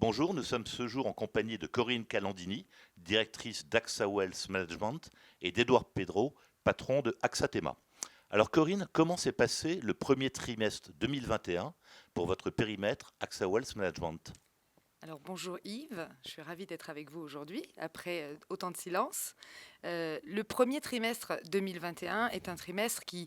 Bonjour, nous sommes ce jour en compagnie de Corinne Calandini, directrice d'AXA Wealth Management, et d'Edouard Pedro, patron de AXA Thema. Alors Corinne, comment s'est passé le premier trimestre 2021 pour votre périmètre AXA Wealth Management? Alors bonjour Yves, je suis ravie d'être avec vous aujourd'hui après autant de silence. Le premier trimestre 2021 est un trimestre qui,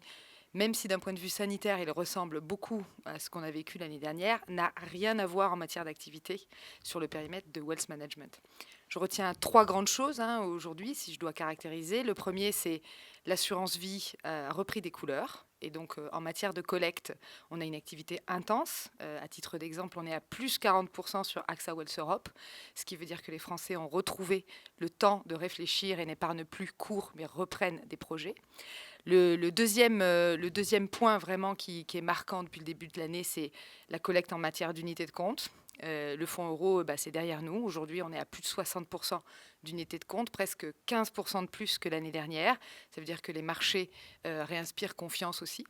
même si d'un point de vue sanitaire il ressemble beaucoup à ce qu'on a vécu l'année dernière, n'a rien à voir en matière d'activité sur le périmètre de Wealth Management. Je retiens trois grandes choses aujourd'hui, si je dois caractériser. Le premier, c'est l'assurance vie a repris des couleurs. Et donc, en matière de collecte, on a une activité intense. À titre d'exemple, on est à plus 40% sur AXA Wealth Europe, ce qui veut dire que les Français ont retrouvé le temps de réfléchir et n'épargnent plus court, mais reprennent des projets. Le deuxième point vraiment qui est marquant depuis le début de l'année, c'est la collecte en matière d'unités de compte. Le fonds euro, c'est derrière nous. Aujourd'hui, on est à plus de 60% d'unités de compte, presque 15% de plus que l'année dernière. Ça veut dire que les marchés réinspirent confiance aussi.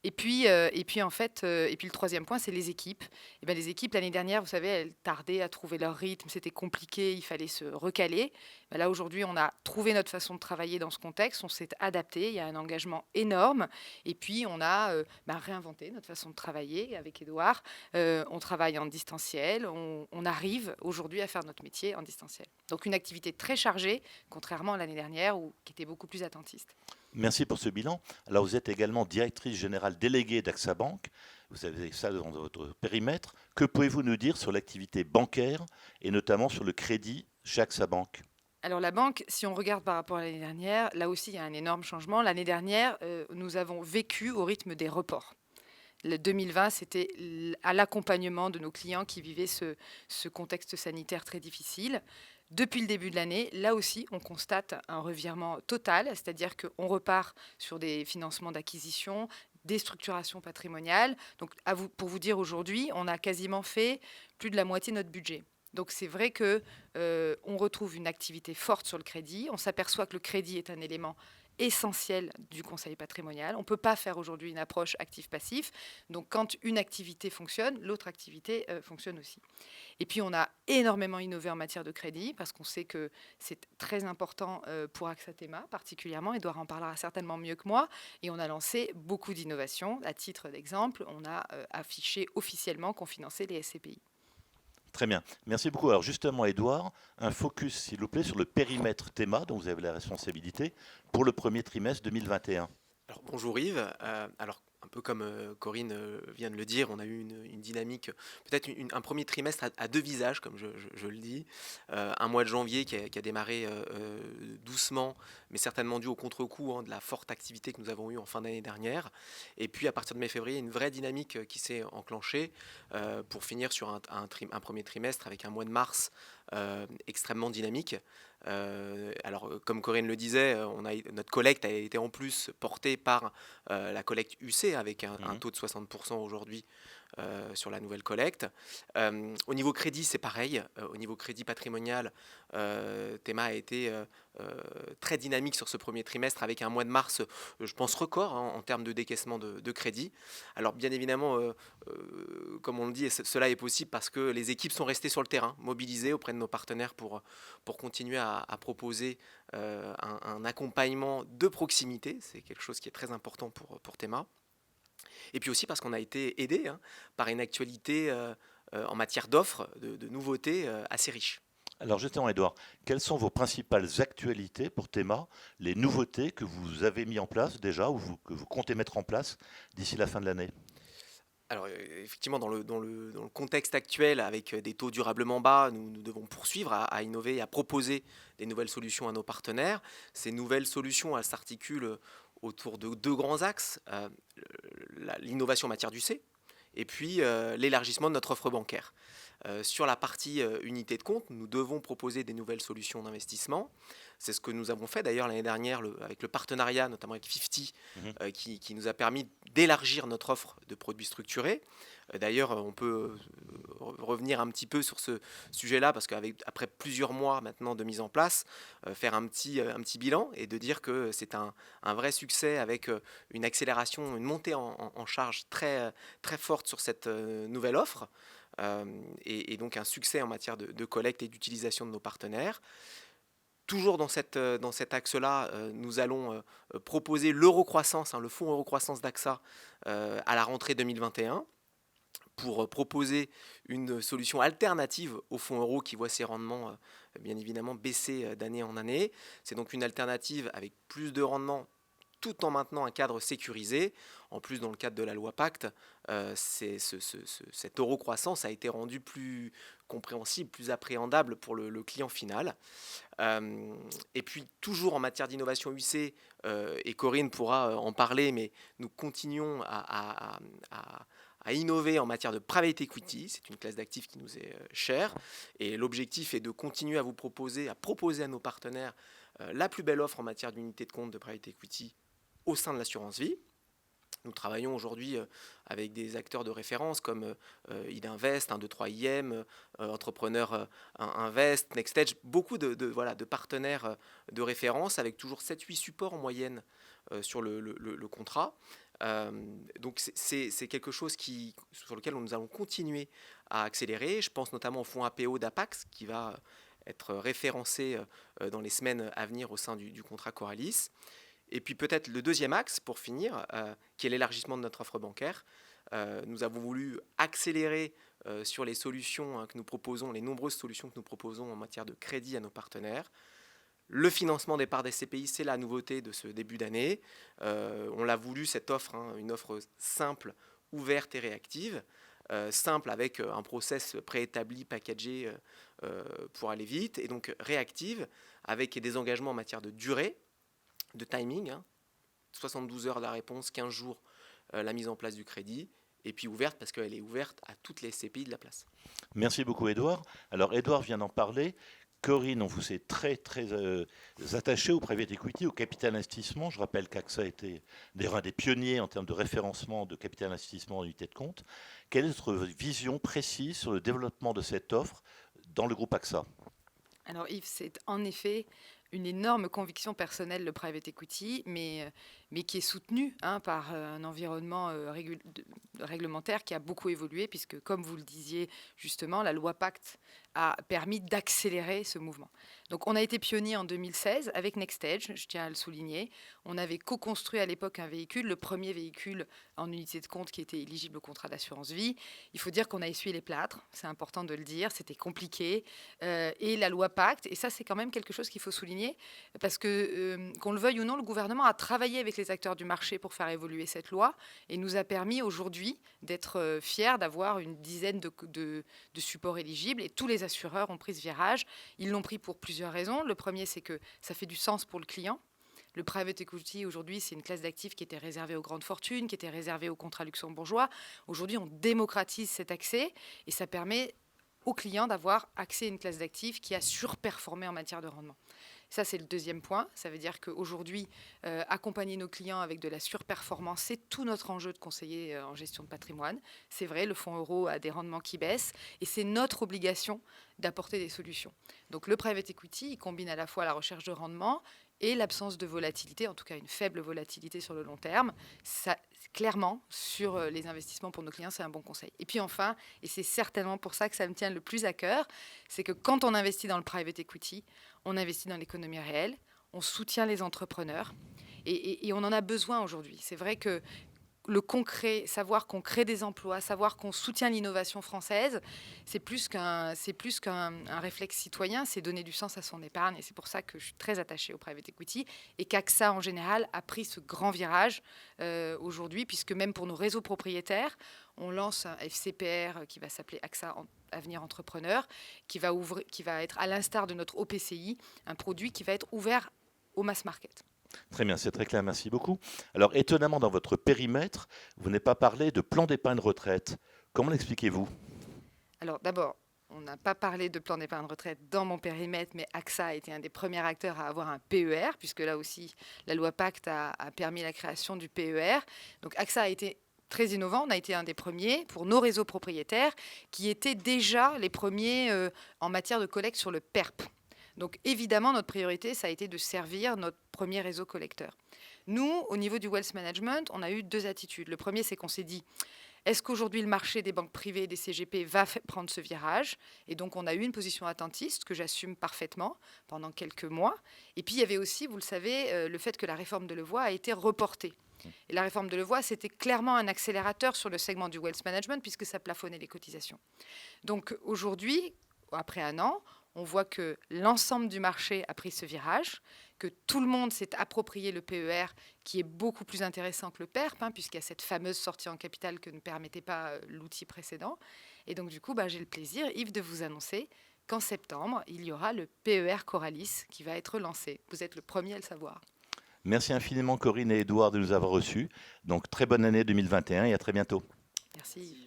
Et puis le troisième point, c'est les équipes. Et ben, les équipes, l'année dernière, vous savez, elles tardaient à trouver leur rythme, c'était compliqué, il fallait se recaler. Ben là, aujourd'hui, on a trouvé notre façon de travailler dans ce contexte, on s'est adapté, il y a un engagement énorme. Et puis, on a réinventé notre façon de travailler avec Édouard. On travaille en distanciel, on arrive aujourd'hui à faire notre métier en distanciel. Donc, une activité très chargée, contrairement à l'année dernière, qui était beaucoup plus attentiste. Merci pour ce bilan. Alors vous êtes également directrice générale déléguée d'AXA Bank. Vous avez ça dans votre périmètre. Que pouvez-vous nous dire sur l'activité bancaire et notamment sur le crédit chez AXA Bank? Alors la banque, si on regarde par rapport à l'année dernière, là aussi il y a un énorme changement. L'année dernière, nous avons vécu au rythme des reports. Le 2020, c'était à l'accompagnement de nos clients qui vivaient ce contexte sanitaire très difficile. Depuis le début de l'année, là aussi, on constate un revirement total, c'est-à-dire qu'on repart sur des financements d'acquisition, des structurations patrimoniales. Donc, pour vous dire, aujourd'hui, on a quasiment fait plus de la moitié de notre budget. Donc c'est vrai que on retrouve une activité forte sur le crédit. On s'aperçoit que le crédit est un élément essentiel du conseil patrimonial. On ne peut pas faire aujourd'hui une approche actif-passif. Donc quand une activité fonctionne, l'autre activité fonctionne aussi. Et puis on a énormément innové en matière de crédit parce qu'on sait que c'est très important pour AXA Thema particulièrement. Edouard en parlera certainement mieux que moi. Et on a lancé beaucoup d'innovations. À titre d'exemple, on a affiché officiellement qu'on finançait les SCPI. Très bien, merci beaucoup. Alors justement, Edouard, un focus, s'il vous plaît, sur le périmètre Théma, dont vous avez la responsabilité, pour le premier trimestre 2021. Alors, bonjour Yves. Alors, un peu comme Corinne vient de le dire, on a eu une dynamique, peut-être un premier trimestre à deux visages, comme je le dis. Un mois de janvier qui a démarré doucement, mais certainement dû au contre-coup de la forte activité que nous avons eue en fin d'année dernière. Et puis, à partir de mai-février, une vraie dynamique qui s'est enclenchée pour finir sur un premier trimestre avec un mois de mars extrêmement dynamique. Alors, comme Corinne le disait, notre collecte a été en plus portée par la collecte UC avec un Mhm. taux de 60% aujourd'hui sur la nouvelle collecte. Au niveau crédit, c'est pareil. Au niveau crédit patrimonial, Théma a été très dynamique sur ce premier trimestre avec un mois de mars, je pense, record en termes de décaissement de crédit. Alors, bien évidemment, comme on le dit, cela est possible parce que les équipes sont restées sur le terrain, mobilisées auprès de nos partenaires pour continuer à proposer un accompagnement de proximité. C'est quelque chose qui est très important pour Théma. Et puis aussi parce qu'on a été aidé par une actualité en matière d'offres, de nouveautés assez riche. Alors justement, Edouard, quelles sont vos principales actualités pour Théma, les nouveautés que vous avez mis en place déjà ou que vous comptez mettre en place d'ici la fin de l'année? Alors effectivement, dans le contexte actuel, avec des taux durablement bas, nous devons poursuivre à innover et à proposer des nouvelles solutions à nos partenaires. Ces nouvelles solutions, elles s'articulent autour de deux grands axes, l'innovation en matière du C, et puis l'élargissement de notre offre bancaire. Sur la partie unité de compte, nous devons proposer des nouvelles solutions d'investissement. C'est ce que nous avons fait d'ailleurs l'année dernière avec le partenariat, notamment avec 50, Mhm. qui nous a permis d'élargir notre offre de produits structurés. D'ailleurs, on peut revenir un petit peu sur ce sujet-là, parce qu'après plusieurs mois maintenant de mise en place, faire un petit bilan et de dire que c'est un vrai succès avec une accélération, une montée en charge très, très forte sur cette nouvelle offre. et donc un succès en matière de collecte et d'utilisation de nos partenaires. Toujours dans cet axe-là, nous allons proposer l'eurocroissance, le fonds eurocroissance d'AXA à la rentrée 2021 pour proposer une solution alternative au fonds euro qui voit ses rendements bien évidemment baisser d'année en année. C'est donc une alternative avec plus de rendement tout en maintenant un cadre sécurisé. En plus, dans le cadre de la loi Pacte, cette euro-croissance a été rendue plus compréhensible, plus appréhendable pour le client final. Et puis, toujours en matière d'innovation UC, et Corinne pourra en parler, mais nous continuons à innover en matière de private equity. C'est une classe d'actifs qui nous est chère. Et l'objectif est de continuer à proposer à nos partenaires la plus belle offre en matière d'unité de compte de private equity au sein de l'assurance vie. Nous travaillons aujourd'hui avec des acteurs de référence comme Idinvest, 123IM, Entrepreneur Invest, NextEdge, beaucoup de partenaires de référence avec toujours 7-8 supports en moyenne sur le contrat. Donc c'est quelque chose sur lequel nous allons continuer à accélérer. Je pense notamment au fonds APO d'Apax qui va être référencé dans les semaines à venir au sein du contrat Coralis. Et puis peut-être le deuxième axe, pour finir, qui est l'élargissement de notre offre bancaire. Nous avons voulu accélérer sur les solutions que nous proposons, les nombreuses solutions que nous proposons en matière de crédit à nos partenaires. Le financement des parts des CPI, c'est la nouveauté de ce début d'année. On l'a voulu, cette offre, une offre simple, ouverte et réactive. Simple avec un process préétabli, packagé pour aller vite. Et donc réactive avec des engagements en matière de durée, de timing, 72 heures la réponse, 15 jours la mise en place du crédit, et puis ouverte parce qu'elle est ouverte à toutes les CPI de la place. Merci beaucoup Édouard. Alors Édouard vient d'en parler. Corinne, on vous est très attaché au private equity, au capital investissement. Je rappelle qu'AXA a été d'ailleurs un des pionniers en termes de référencement de capital investissement en unité de compte. Quelle est votre vision précise sur le développement de cette offre dans le groupe AXA ? Alors Yves, c'est en effet une énorme conviction personnelle, le private equity, mais qui est soutenue par un environnement réglementaire qui a beaucoup évolué, puisque, comme vous le disiez justement, la loi Pacte a permis d'accélérer ce mouvement. Donc on a été pionnier en 2016 avec NextEdge, je tiens à le souligner. On avait co-construit à l'époque un véhicule, le premier véhicule en unité de compte qui était éligible au contrat d'assurance vie. Il faut dire qu'on a essuyé les plâtres, c'est important de le dire, c'était compliqué. Et la loi Pacte, et ça c'est quand même quelque chose qu'il faut souligner, parce que qu'on le veuille ou non, le gouvernement a travaillé avec les acteurs du marché pour faire évoluer cette loi et nous a permis aujourd'hui d'être fiers d'avoir une dizaine de supports éligibles, et tous les assureurs ont pris ce virage. Ils l'ont pris pour plusieurs raisons. Le premier, c'est que ça fait du sens pour le client. Le private equity, aujourd'hui, c'est une classe d'actifs qui était réservée aux grandes fortunes, qui était réservée aux contrats luxembourgeois. Aujourd'hui, on démocratise cet accès et ça permet aux clients d'avoir accès à une classe d'actifs qui a surperformé en matière de rendement. Ça, c'est le deuxième point. Ça veut dire qu'aujourd'hui, accompagner nos clients avec de la surperformance, c'est tout notre enjeu de conseiller en gestion de patrimoine. C'est vrai, le fonds euro a des rendements qui baissent et c'est notre obligation d'apporter des solutions. Donc le private equity, il combine à la fois la recherche de rendement et l'absence de volatilité, en tout cas une faible volatilité sur le long terme. Ça, clairement, sur les investissements pour nos clients, c'est un bon conseil. Et puis enfin, et c'est certainement pour ça que ça me tient le plus à cœur, c'est que quand on investit dans le private equity, on investit dans l'économie réelle, on soutient les entrepreneurs et on en a besoin aujourd'hui. C'est vrai que le concret, savoir qu'on crée des emplois, savoir qu'on soutient l'innovation française, c'est plus qu'un réflexe citoyen, c'est donner du sens à son épargne. Et c'est pour ça que je suis très attachée au private equity et qu'AXA, en général, a pris ce grand virage aujourd'hui, puisque même pour nos réseaux propriétaires, on lance un FCPR qui va s'appeler AXA Avenir Entrepreneur, qui va être, à l'instar de notre OPCI, un produit qui va être ouvert au mass market. Très bien, c'est très clair, merci beaucoup. Alors, étonnamment, dans votre périmètre, vous n'avez pas parlé de plan d'épargne retraite. Comment l'expliquez-vous ? Alors, d'abord, on n'a pas parlé de plan d'épargne retraite dans mon périmètre, mais AXA a été un des premiers acteurs à avoir un PER, puisque là aussi, la loi Pacte a permis la création du PER. Donc, AXA a été très innovant. On a été un des premiers pour nos réseaux propriétaires, qui étaient déjà les premiers en matière de collecte sur le PERP. Donc évidemment, notre priorité, ça a été de servir notre premier réseau collecteur. Nous, au niveau du wealth management, on a eu deux attitudes. Le premier, c'est qu'on s'est dit, Est-ce qu'aujourd'hui le marché des banques privées et des CGP va prendre ce virage? Et donc on a eu une position attentiste que j'assume parfaitement pendant quelques mois. Et puis il y avait aussi, vous le savez, le fait que la réforme de Levoy a été reportée. Et la réforme de Levoy, c'était clairement un accélérateur sur le segment du wealth management puisque ça plafonnait les cotisations. Donc aujourd'hui, après un an, on voit que l'ensemble du marché a pris ce virage, que tout le monde s'est approprié le PER, qui est beaucoup plus intéressant que le PERP, puisqu'il y a cette fameuse sortie en capital que ne permettait pas l'outil précédent. Et donc, du coup, j'ai le plaisir, Yves, de vous annoncer qu'en septembre, il y aura le PER Coralis qui va être lancé. Vous êtes le premier à le savoir. Merci infiniment Corinne et Édouard de nous avoir reçus. Donc très bonne année 2021 et à très bientôt. Merci Yves.